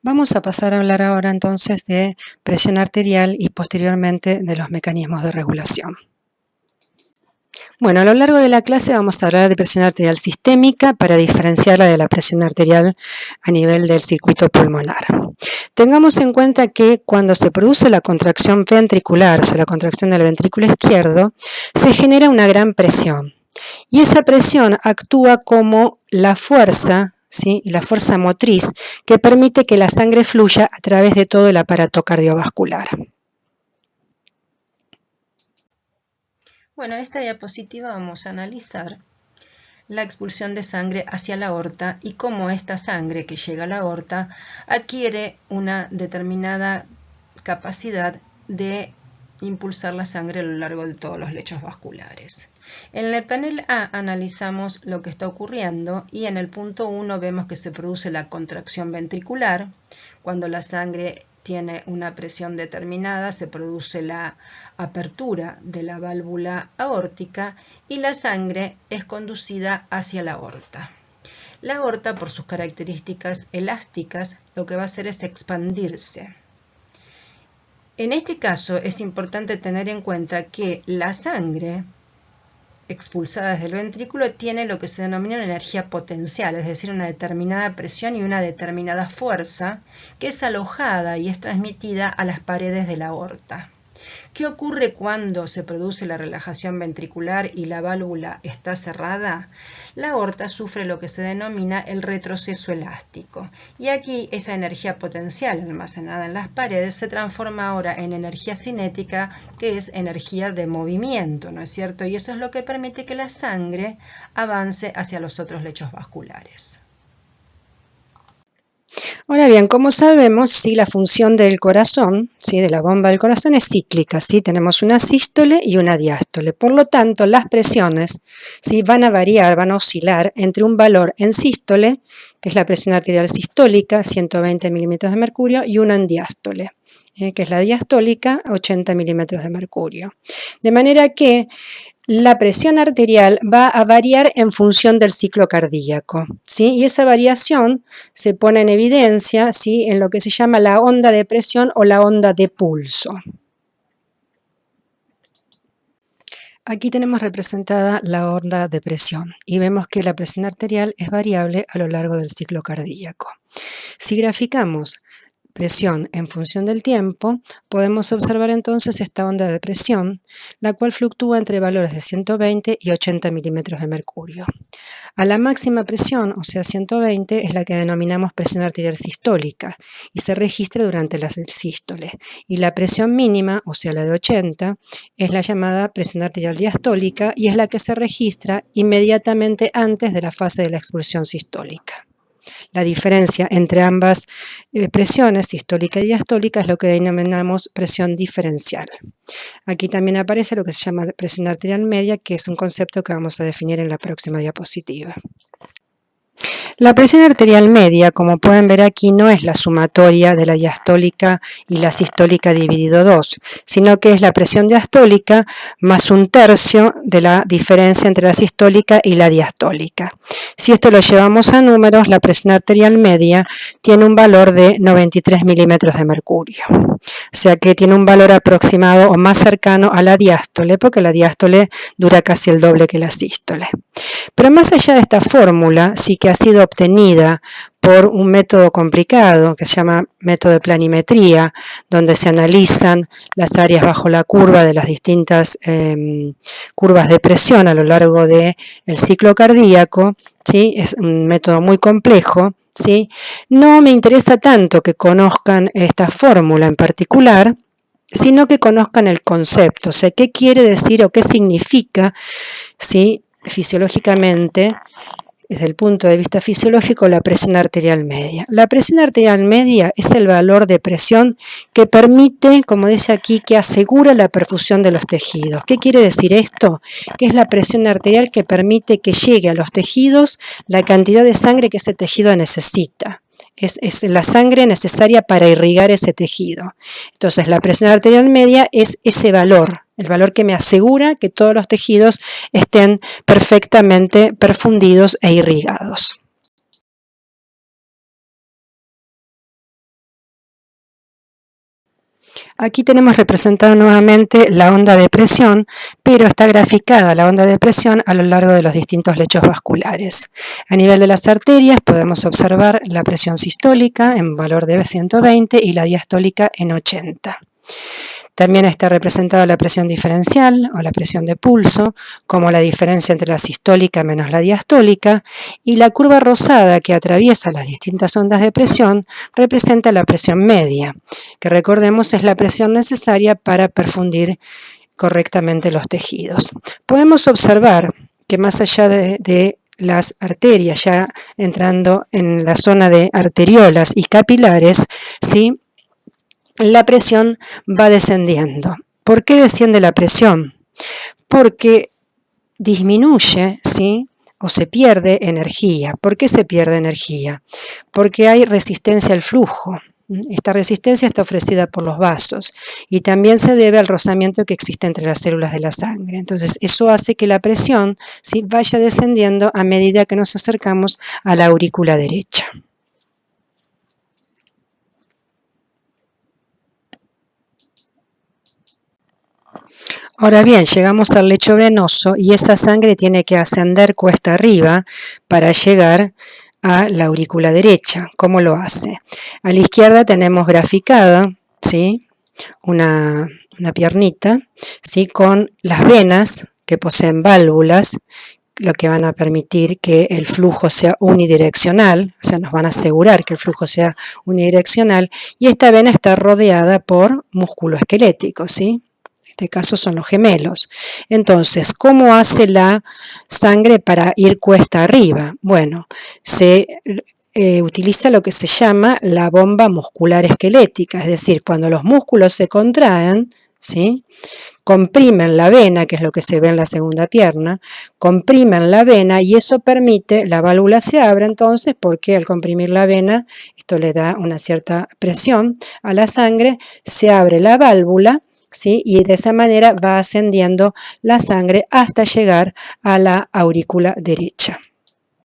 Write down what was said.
Vamos a pasar a hablar ahora entonces de presión arterial y posteriormente de los mecanismos de regulación. Bueno, a lo largo de la clase vamos a hablar de presión arterial sistémica para diferenciarla de la presión arterial a nivel del circuito pulmonar. Tengamos en cuenta que cuando se produce la contracción ventricular, o sea, la contracción del ventrículo izquierdo, se genera una gran presión. Y esa presión actúa como la fuerza, ¿sí? La fuerza motriz que permite que la sangre fluya a través de todo el aparato cardiovascular. Bueno, en esta diapositiva vamos a analizar la expulsión de sangre hacia la aorta y cómo esta sangre que llega a la aorta adquiere una determinada capacidad de impulsar la sangre a lo largo de todos los lechos vasculares. En el panel A analizamos lo que está ocurriendo y en el punto 1 vemos que se produce la contracción ventricular. Cuando la sangre tiene una presión determinada, se produce la apertura de la válvula aórtica y la sangre es conducida hacia la aorta. La aorta, por sus características elásticas, lo que va a hacer es expandirse. En este caso es importante tener en cuenta que la sangre expulsada desde el ventrículo tiene lo que se denomina una energía potencial, es decir, una determinada presión y una determinada fuerza que es alojada y es transmitida a las paredes de la aorta. ¿Qué ocurre cuando se produce la relajación ventricular y la válvula está cerrada? La aorta sufre lo que se denomina el retroceso elástico. Y aquí esa energía potencial almacenada en las paredes se transforma ahora en energía cinética, que es energía de movimiento, ¿no es cierto? Y eso es lo que permite que la sangre avance hacia los otros lechos vasculares. Ahora bien, como sabemos, ¿sí? La función del corazón, ¿sí? De la bomba del corazón es cíclica, ¿sí? Tenemos una sístole y una diástole. Por lo tanto, las presiones, ¿sí? Van a variar, van a oscilar entre un valor en sístole, que es la presión arterial sistólica, 120 milímetros de mercurio, y una en diástole, que es la diastólica, 80 milímetros de mercurio. De manera que la presión arterial va a variar en función del ciclo cardíaco, ¿sí? Y esa variación se pone en evidencia, ¿sí? En lo que se llama la onda de presión o la onda de pulso. Aquí tenemos representada la onda de presión y vemos que la presión arterial es variable a lo largo del ciclo cardíaco. Si graficamos presión en función del tiempo, podemos observar entonces esta onda de presión, la cual fluctúa entre valores de 120 y 80 milímetros de mercurio. A la máxima presión, o sea 120, es la que denominamos presión arterial sistólica y se registra durante la sístole. Y la presión mínima, o sea la de 80, es la llamada presión arterial diastólica y es la que se registra inmediatamente antes de la fase de la expulsión sistólica. La diferencia entre ambas presiones, sistólica y diastólica, es lo que denominamos presión diferencial. Aquí también aparece lo que se llama presión arterial media, que es un concepto que vamos a definir en la próxima diapositiva. La presión arterial media, como pueden ver aquí, no es la sumatoria de la diastólica y la sistólica dividido 2, sino que es la presión diastólica más un tercio de la diferencia entre la sistólica y la diastólica. Si esto lo llevamos a números, la presión arterial media tiene un valor de 93 milímetros de mercurio. O sea que tiene un valor aproximado o más cercano a la diástole, porque la diástole dura casi el doble que la sístole. Pero más allá de esta fórmula, sí que ha sido obtenida por un método complicado que se llama método de planimetría, donde se analizan las áreas bajo la curva de las distintas curvas de presión a lo largo del ciclo cardíaco, ¿sí? Es un método muy complejo, ¿sí? No me interesa tanto que conozcan esta fórmula en particular, sino que conozcan el concepto, o sea, qué quiere decir o qué significa, ¿sí? Fisiológicamente, desde el punto de vista fisiológico, la presión arterial media. La presión arterial media es el valor de presión que permite, como dice aquí, que asegura la perfusión de los tejidos. ¿Qué quiere decir esto? Que es la presión arterial que permite que llegue a los tejidos la cantidad de sangre que ese tejido necesita. Es la sangre necesaria para irrigar ese tejido. Entonces, la presión arterial media es ese valor, el valor que me asegura que todos los tejidos estén perfectamente perfundidos e irrigados. Aquí tenemos representada nuevamente la onda de presión, pero está graficada la onda de presión a lo largo de los distintos lechos vasculares. A nivel de las arterias podemos observar la presión sistólica en valor de 120 y la diastólica en 80. También está representada la presión diferencial o la presión de pulso, como la diferencia entre la sistólica menos la diastólica, y la curva rosada que atraviesa las distintas ondas de presión representa la presión media, que recordemos es la presión necesaria para perfundir correctamente los tejidos. Podemos observar que más allá de las arterias, ya entrando en la zona de arteriolas y capilares, ¿sí?, la presión va descendiendo. ¿Por qué desciende la presión? Porque disminuye, ¿sí?, o se pierde energía. ¿Por qué se pierde energía? Porque hay resistencia al flujo. Esta resistencia está ofrecida por los vasos y también se debe al rozamiento que existe entre las células de la sangre. Entonces, eso hace que la presión, ¿sí?, vaya descendiendo a medida que nos acercamos a la aurícula derecha. Ahora bien, llegamos al lecho venoso y esa sangre tiene que ascender cuesta arriba para llegar a la aurícula derecha. ¿Cómo lo hace? A la izquierda tenemos graficada, ¿sí?, una piernita, ¿sí?, con las venas que poseen válvulas, lo que van a permitir que el flujo sea unidireccional, o sea, nos van a asegurar que el flujo sea unidireccional, y esta vena está rodeada por músculo esquelético, ¿sí? En este caso son los gemelos. Entonces, ¿cómo hace la sangre para ir cuesta arriba? Bueno, se utiliza lo que se llama la bomba muscular esquelética, es decir, cuando los músculos se contraen, ¿sí?, comprimen la vena, que es lo que se ve en la segunda pierna, comprimen la vena y eso permite, la válvula se abre entonces porque al comprimir la vena, esto le da una cierta presión a la sangre, se abre la válvula, ¿sí?, y de esa manera va ascendiendo la sangre hasta llegar a la aurícula derecha.